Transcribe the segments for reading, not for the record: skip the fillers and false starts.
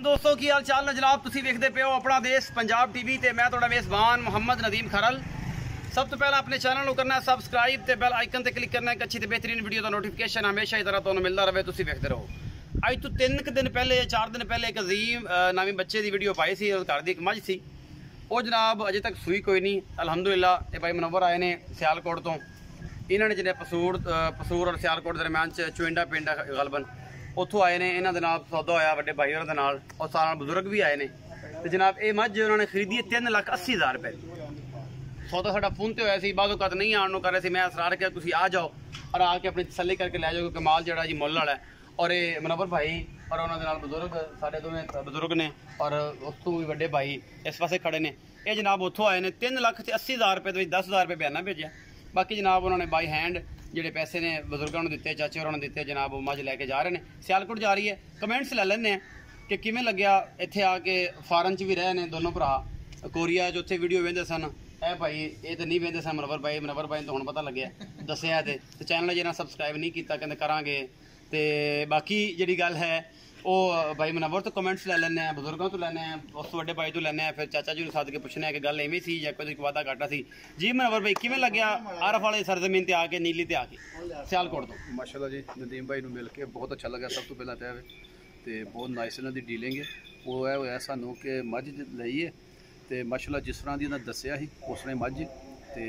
दोस्तों की हाल चाल ने जनाब तुसी वेखदे पे हो अपना देश पंजाब टीवी ते मैं तुहाडा मेज़बान मोहम्मद नदीम खरल। सब तो पहला अपने चैनल को करना है सबसक्राइब ते बेल आइकन ते क्लिक करना है। अच्छी ते बेहतरीन वीडियो का नोटिफिकेशन हमेशा ही तरह तुहानू मिलता रहे, तुसी वेखदे रहो। अज तो 3 दिन पहले 4 दिन पहले एक अजीम नवी बच्चे की वीडियो पाई सी, घर की एक मझ सी, वो जनाब अजे तक सूई कोई नहीं। अलहमदुलिल्लाह ये भाई मनवर आए ने सियालकोट तो, इन्होंने जिन्हें पसूर और सियालकोट दरम्यान चुइंडा पिंड गलबन उतों आए ने, इन्हों के नाल सौदा होया बड़े भाई और और साल बजुर्ग भी आए ने। तो जनाब ये मझ उन्होंने खरीदी है 3,80,000 रुपए की। सौदा साडा फोन ते होया सी, बादों कत नहीं आने कर रहे थे, मैं असरार किया तुसीं आ जाओ और आके अपनी तसल्ली करके लै जाओ, क्योंकि माल जड़ा जी मुल वाला है। और ये मनवर भाई और उन्होंने बजुर्ग साढ़े दोवें बजुर्ग ने और उस तो भी बड़े भाई इस पासे खड़े ने। ये जनाब उतों आए ने 3,80,000 रुपए के 10,000 रुपये बयाना भेजा। बाकी जनाब उन्होंने बाई हैंड ਜਿਹੜੇ पैसे ने बजुर्गों ने दिते, चाचे होरां ने दिते, जनाब वो मझ लैके जा रहे हैं, सियालकोट जा रही है। कमेंट्स लै लैने कि किवें लग्या इत्थे आके। फॉरन च भी रहे ने दोनों भरा, कोरिया च उत्थे वीडियो वेंदे सन। ए भाई ये तो नहीं वेंदे सन मनवर भाई तो हुण पता लग्या दस्सिया ते चैनल जिन्हां सबसक्राइब नहीं किया कहंदे करांगे। ते बाकी जिहड़ी गल है वो भाई मनवर तो कमेंट्स लै लैने, बजुर्गों तो लैने, उस वड्डे भाई तो लैने, फिर चाचा जी सद के पुछने कि गल इवें सी या कोई वादा घाटा सी। जी मनवर भाई किवें लग्या आरफ वाले सरजमीन ते आके, नीली ते आके सियालकोट तो? माशाल्लाह जी नदीम भाई मिल के बहुत अच्छा लगा। सब तो पहला तो बहुत नाइस इन्हों की डीलिंग है। वो है होया सानू कि मझ लईए तो माशाल्लाह जिस तरह की इन्हें दसिया ही उस तरह मझ। तो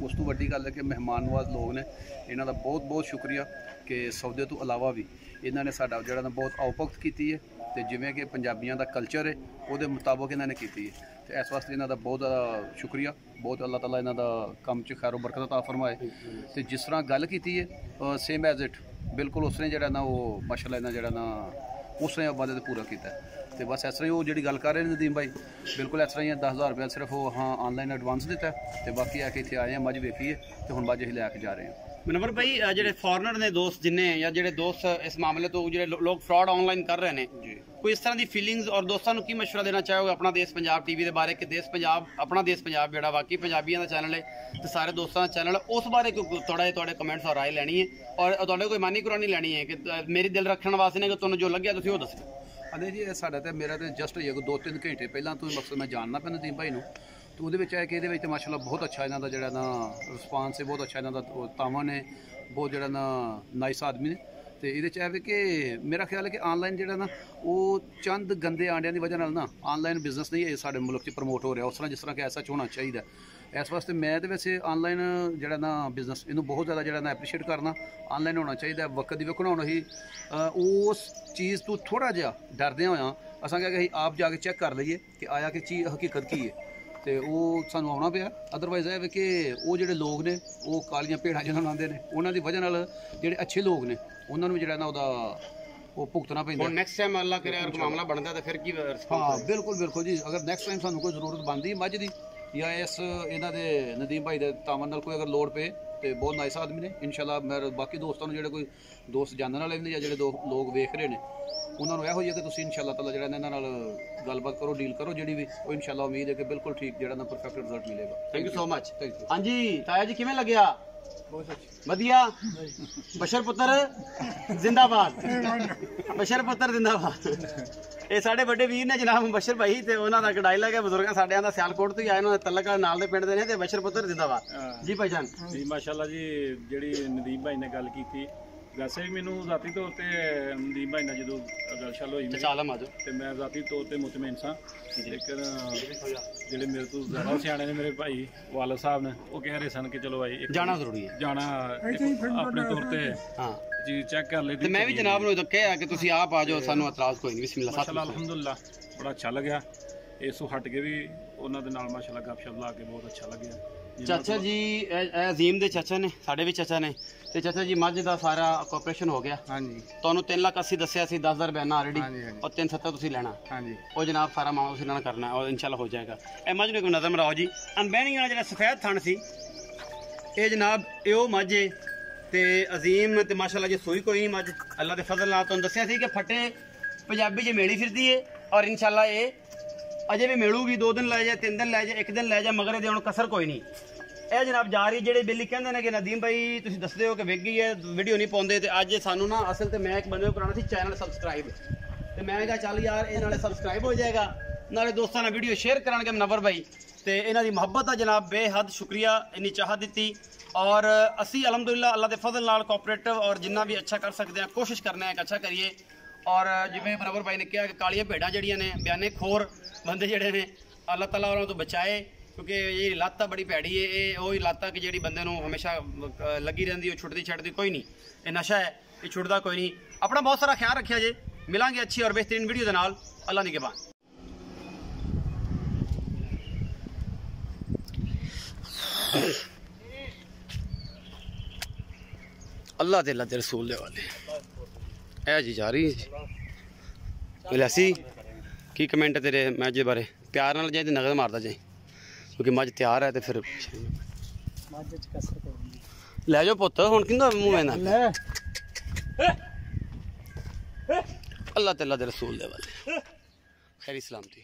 उस तो वड्डी गल है कि मेहमान नवाज लोग ने, इन्हों का बहुत बहुत शुक्रिया कि सौदे तो अलावा भी इन्होंने साडा जिहड़ा ना बहुत आवभगत की है। तो जिमें कि पंजाबियों का कल्चर है वो मुताबिक इन्होंने की है। तो इस वास्ते इन्हों का बहुत ज़्यादा शुक्रिया, बहुत अल्लाह ताला इन्हों का काम च खैरो बरकत अता फरमाए। तो जिस तरह गल की है सेम एज इट बिल्कुल उसने जिहड़ा ना वो माशाल्लाह इन्हें जिहड़ा ना उसने वादे पूरा किया। तो बस इस तरह ही वो जी गल कर रहे हैं नदीम भाई, बिल्कुल इस तरह ही 10,000 रुपया सिर्फ वो हाँ ऑनलाइन एडवांस दिता है। तो बाकी आके इतने आए हैं मझ वेखी है, तो हुण मझ असीं लैके जा रहे हैं। मनवर भाई जो फॉरनर ने दोस्त जिन्हें या जो दोस्त इस मामले तो जो लोग फ्रॉड ऑनलाइन कर रहे हैं, कोई इस तरह की फीलिंग्स और दोस्तों की मशवरा देना चाहोगे अपना देश पंजाब टीवी के बारे कि देश पंजाब अपना देश पंजाब जो वाकई पंजाबियों का चैनल है तो सारे दोस्तों का चैनल है, उस बारे थोड़े कमेंट्स और राय लैनी है और थोड़े कोई मानी कुरानी लैनी है कि मेरी दिल रखने वास्ते ने कि तुहानूं जो लग्या तुसीं ओह दस्सो। अरे जी साडा तो मेरा तो जस्ट 2-3 घंटे पहला तो मकसद मैं जानना पे नदीम भाई नूं। तो वो है कि ये माशाल्लाह बहुत अच्छा इन्हों का जो ना रिस्पांस है, बहुत अच्छा इन्हों का तावन है, बहुत जो ना नाइस आदमी ने। तो ये है कि मेरा ख्याल है कि ऑनलाइन जो ना वो चंद गंदे आंडिया की वजह ना ऑनलाइन बिजनेस नहीं है साढ़े मुल्क प्रमोट हो रहा उस तरह जिस तरह कि ऐसा होना चाहिए। इस वास्ते मैं तो वैसे ऑनलाइन जो ना बिजनेस इनू बहुत ज़्यादा जो ना एप्रीशिएट करना। ऑनलाइन होना चाहिए, वक्त की वेखो ही उस चीज़ तो थोड़ा जहा डरदे होया असा क्या कि आप जाके चेक कर लीए कि आया कि चीज़ हकीकत की है। तो वो सानू आना पाया। अदरवाइज है कि वो जो लोग ने वो कालियां भेड़ा जिन्होंने आते हैं उन्होंने वजह नाल जेडे अच्छे लोग ने उन्होंने जो ना वो भुगतना पैंदा। नेक्स्ट टाइम अल्लाह करे अगर मामला बनता तो फिर की? हाँ बिल्कुल बिल्कुल जी, अगर नेक्स्ट टाइम सानू कोई जरूरत बनती मझ की या इस इन्हों के नदीम भाई के तावन नाल कोई अगर लोड़ पे तो बहुत नाइस आदमी ने। इंशाल्लाह मैं बाकी दोस्तों जो कोई दोस्त जानने वाले ने या जो लोग वेख रहे हैं उन्होंने यहो है कि तुम इंशाल्लाह ताला जो इन्होंने गलबात करो, डील करो जी भी, वो इंशाल्लाह उम्मीद है कि बिल्कुल ठीक जो परफेक्ट रिजल्ट मिलेगा। Thank you so much. हाँ जी ताया जी किवें लग्या? वधिया। बशर पुत्र जिंदाबाद, बशर पुत्र जिंदाबाद। ये साढ़े बड़े वीर ने जनाब बशर भाई, तो उन्होंने एक डायलॉग है बजुर्गों साढ़े का सियालकोट तो ही आए, उन्होंने तलक नाल दे पिंड दे ने, बशर पुत्र जिंदाबाद जी भाईजान जी। माशाल्लाह जी जी नदीम भाई ने गल की, वैसे भी मैनू जाती तौर पर नदीम भाई ने जो गल शल हुई तो मैं जाती तौर पर मुतमईन सा। लेकिन ਜਿਹੜੇ मेरे तो ज़्यादा सियाने ने मेरे भाई वालद साहब ने वो कह रहे सन कि चलो भाई जाना जरूरी है, जाना अपने तौर पर हाँ जी चेक कर ले। मैं भी जनाब ने कहा कि तुसीं आप आ जाओ, सानू एतराज कोई नहीं। बिस्मिल्लाह माशाल्लाह अल्हम्दुलिल्लाह बड़ा अच्छा लग्या। इसों हट के भी उन्होंने नाल माशाल्लाह गपशप ला के बहुत अच्छा लग्या। चाचा जी अजीम दे चाचा ने, साढ़े भी चाचा ने, तो चाचा जी मझ का सारा कोऑपरेशन हो गया? हाँ जी। तुहानू 3,80,000 दसिया सी, 10,000 बयाना ऑलरेडी और 370 तुसीं लेना। हाँ जी। और जनाब सारा मामला तुसीं इन्हां ने करना और इंशाल्लाह हो जाएगा। ए मझ नूं एक नज़र मराओ जी, अनबैनी वाला जो सफेद थण सी ये जनाब यो मझ है ते अजीम ते माशाल्लाह जी सूई कोई नहीं मझ अल्लाह के फजल नाल। तुहानू दसिया सी कि फटे पंजाबी च मेली फिरदी है और इंशाल्लाह ये अजे भी मिलूगी। 2 दिन लै जाए, 3 दिन लै जाए, 1 दिन लै जाए, मगर ये कसर कोई नहीं। यह जनाब जा रही जेडे बेली कहते हैं कि नदीम भाई तुम दसते हो कि विक गई है वीडियो नहीं पाते, तो अज सानू ना असल तो मैं एक बंदे को कराना सी चैनल सबसक्राइब। तो मैं कहा चल यार ये नाले सबसक्राइब हो जाएगा, नाले दोस्तों ने वीडियो शेयर करांगे मनवर भाई। तो इन्हों की मुहब्बत का जनाब बेहद शुक्रिया, इन्नी चाह दी। और असी अलहमदुलिल्लाह अल्लाह के फजल नाल कोऑपरेटिव और जिन्ना भी अच्छा कर सकते हैं कोशिश करने एक अच्छा करिए। और जिवें मनवर भाई ने कहा कि कालियां भेड़ां जड़ियां ने बयाने खोर बंदे जड़े ने अल्लाह ताला उन्होंने तो बचाए, क्योंकि ये लत्त बड़ी भैड़ी है, ये वही लत्त कि जी बंदे नूं हमेशा लगी रही है, छुटती छटती कोई नहीं, ये नशा है, ये छुटता कोई नहीं। अपना बहुत सारा ख्याल रखिया जे, मिलांगे अच्छी और बेहतरीन वीडियो के नाल। अल्लाह निगहबान। अल्लाह ते अल्लाह दे रसूल दे वाले ऐ जी जा रही इलासी की कमेंट तेरे मैच बारे? प्यार नाल जाए तो नगद मारदा जाए, क्योंकि मज तैयार है तो फिर लै जाओ पुत्त हुण किंदा मूंह ना। अल्लाह ते अल्लाह दे रसूल दे वाले खैरी सलामती।